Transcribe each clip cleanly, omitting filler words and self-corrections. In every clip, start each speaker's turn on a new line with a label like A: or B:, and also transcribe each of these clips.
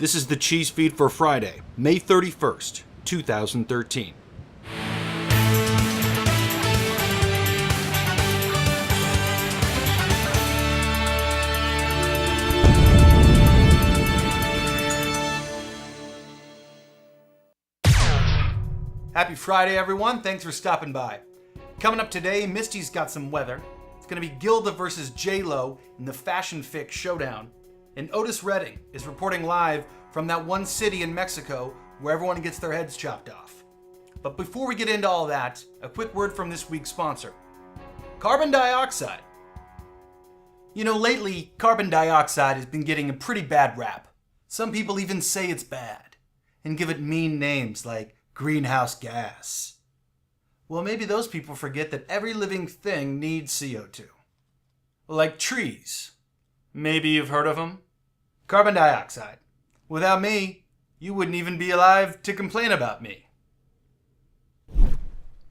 A: This is the cheese feed for Friday, May 31st, 2013. Happy Friday, everyone. Thanks for stopping by. Coming up today, Misty's got some weather. It's going to be Gilda versus J-Lo in the Fashion Fic Showdown. And Otis Redding is reporting live from that one city in Mexico where everyone gets their heads chopped off. But before we get into all that, a quick word from this week's sponsor, carbon dioxide. You know, lately, carbon dioxide has been getting a pretty bad rap. Some people even say it's bad and give it mean names like greenhouse gas. Well, maybe those people forget that every living thing needs CO2. Like trees. Maybe you've heard of them. Carbon dioxide. Without me, you wouldn't even be alive to complain about me.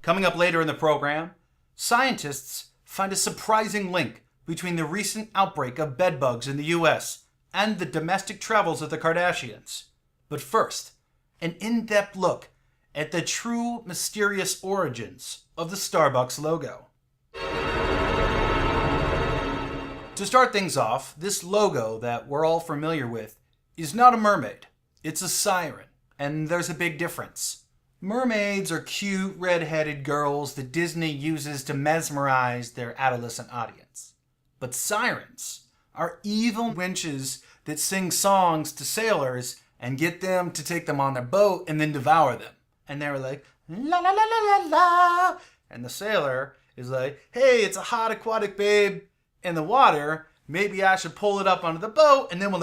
A: Coming up later in the program, scientists find a surprising link between the recent outbreak of bedbugs in the US and the domestic travels of the Kardashians. But first, an in-depth look at the true mysterious origins of the Starbucks logo. To start things off, this logo that we're all familiar with is not a mermaid, it's a siren, and there's a big difference. Mermaids are cute, red-headed girls that Disney uses to mesmerize their adolescent audience. But sirens are evil witches that sing songs to sailors and get them to take them on their boat and then devour them. And they're like, la la la la la la. And the sailor is like, hey, it's a hot aquatic babe in the water. Maybe I should pull it up onto the boat and then we'll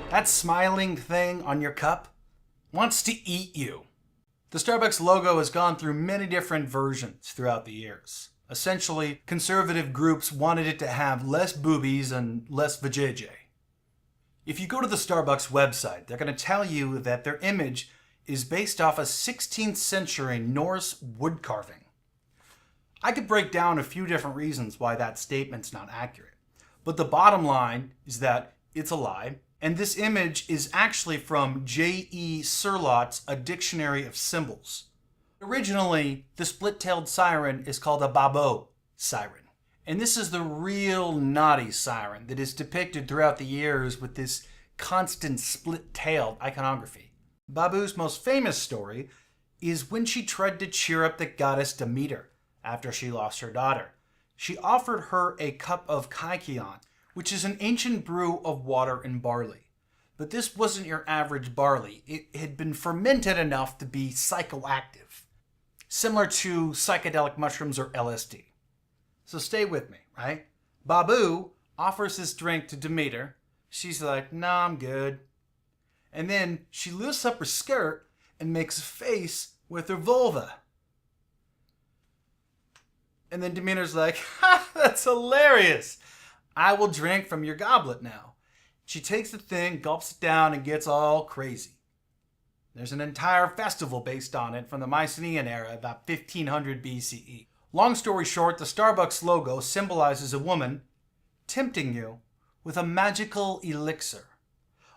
A: That smiling thing on your cup wants to eat you. The Starbucks logo has gone through many different versions throughout the years. Essentially, conservative groups wanted it to have less boobies and less vajayjay. If you go to the Starbucks website, they're going to tell you that their image is based off a 16th century Norse wood carving. I could break down a few different reasons why that statement's not accurate, but the bottom line is that it's a lie, and this image is actually from J.E. Surlott's A Dictionary of Symbols. Originally, the split-tailed siren is called a babbo siren. And this is the real naughty siren that is depicted throughout the years with this constant split-tailed iconography. Babu's most famous story is when she tried to cheer up the goddess Demeter after she lost her daughter. She offered her a cup of kykeon, which is an ancient brew of water and barley. But this wasn't your average barley. It had been fermented enough to be psychoactive, similar to psychedelic mushrooms or LSD. So stay with me, right? Babu offers this drink to Demeter. She's like, nah, I'm good. And then she lifts up her skirt and makes a face with her vulva. And then Demeter's like, ha, that's hilarious. I will drink from your goblet now. She takes the thing, gulps it down, and gets all crazy. There's an entire festival based on it from the Mycenaean era, about 1500 BCE. Long story short, the Starbucks logo symbolizes a woman tempting you with a magical elixir,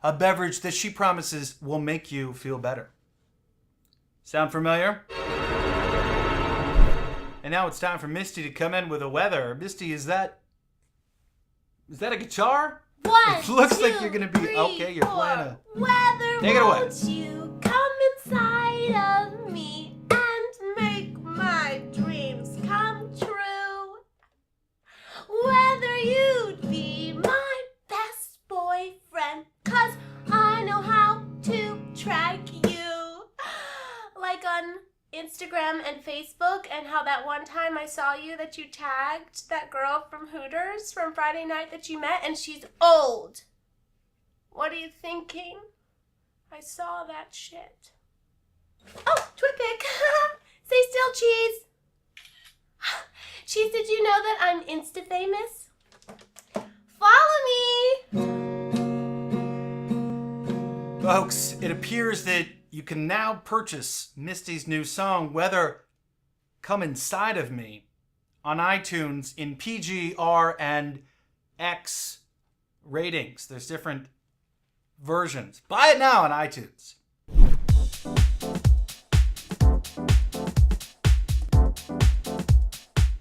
A: a beverage that she promises will make you feel better. Sound familiar? And now it's time for Misty to come in with the weather. Misty, is that a guitar? It looks like you're going to be... Okay, you're playing a...
B: Weather,
A: take it away.
B: Won't you come inside of me and make my dreams come true? Whether you'd be my best boyfriend, 'cause I know how to track you. Like on Instagram and Facebook, and how that one time I saw you that you tagged that girl from Hooters from Friday night that you met, and she's old. What are you thinking? I saw that shit. Oh, Twitpic. Stay still, Cheese. Cheese, did you know that I'm Insta-famous? Follow me!
A: Folks, it appears that you can now purchase Mistys New Song, Weather Come Inside of Me, on iTunes in PG, R, and X ratings. There's different versions. Buy it now on iTunes.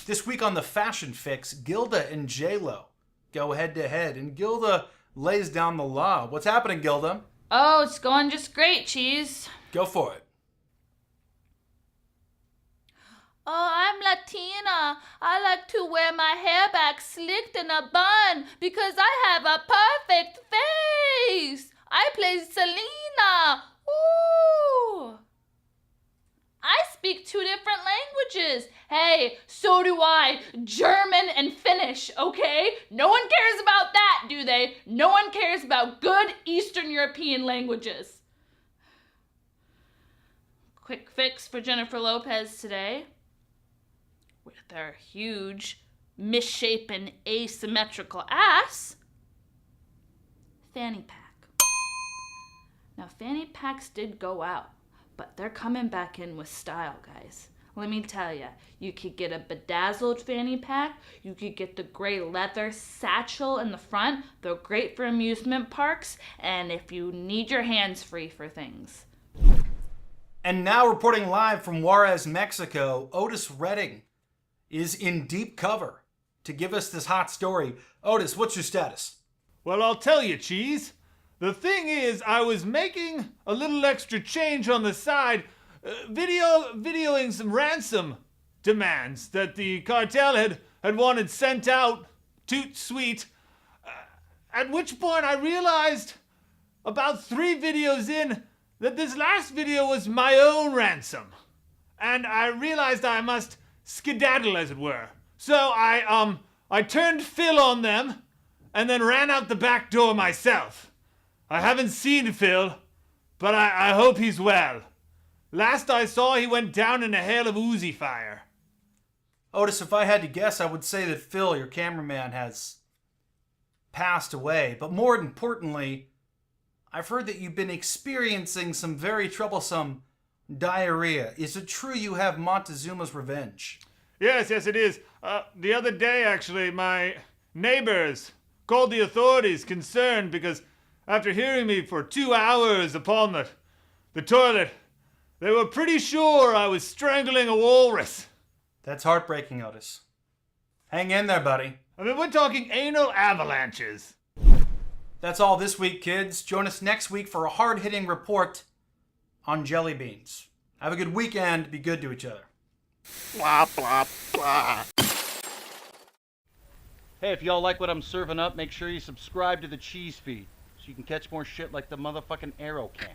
A: This week on the Fashion Fix, Gilda and J-Lo go head to head, and Gilda lays down the law. What's happening, Gilda?
C: Oh, it's going just great, Cheese.
A: Go for it.
C: Oh, I'm Latina. I like to wear my hair back slicked in a bun because I have a perfect face. I play Selena. Ooh. I speak 2 different languages. Hey, so do I. German and Finnish, okay? No one cares about that, do they? No one cares about good Eastern European languages. Quick fix for Jennifer Lopez today. With her huge, misshapen, asymmetrical ass. Fanny pack. Now, fanny packs did go out, but they're coming back in with style, guys. Let me tell you, you could get a bedazzled fanny pack. You could get the gray leather satchel in the front. They're great for amusement parks and if you need your hands free for things.
A: And now reporting live from Juarez, Mexico, Otis Redding is in deep cover to give us this hot story. Otis, what's your status?
D: Well, I'll tell you, Cheese. The thing is, I was making a little extra change on the side, videoing some ransom demands that the cartel had wanted sent out, toot sweet, at which point I realized about 3 videos in that this last video was my own ransom. And I realized I must skedaddle, as it were. So I turned Phil on them and then ran out the back door myself. I haven't seen Phil, but I hope he's well. Last I saw, he went down in a hail of Uzi fire.
A: Otis, if I had to guess, I would say that Phil, your cameraman, has passed away. But more importantly, I've heard that you've been experiencing some very troublesome diarrhea. Is it true you have Montezuma's revenge?
D: Yes, it is. The other day, actually, my neighbors called the authorities concerned because after hearing me for 2 hours upon the toilet, they were pretty sure I was strangling a walrus.
A: That's heartbreaking, Otis. Hang in there, buddy.
D: I mean, we're talking anal avalanches.
A: That's all this week, kids. Join us next week for a hard-hitting report on jelly beans. Have a good weekend. Be good to each other.
E: Blah, blah, blah.
F: Hey, if y'all like what I'm serving up, make sure you subscribe to the Cheese Feed so you can catch more shit like the motherfucking Arrow Cam.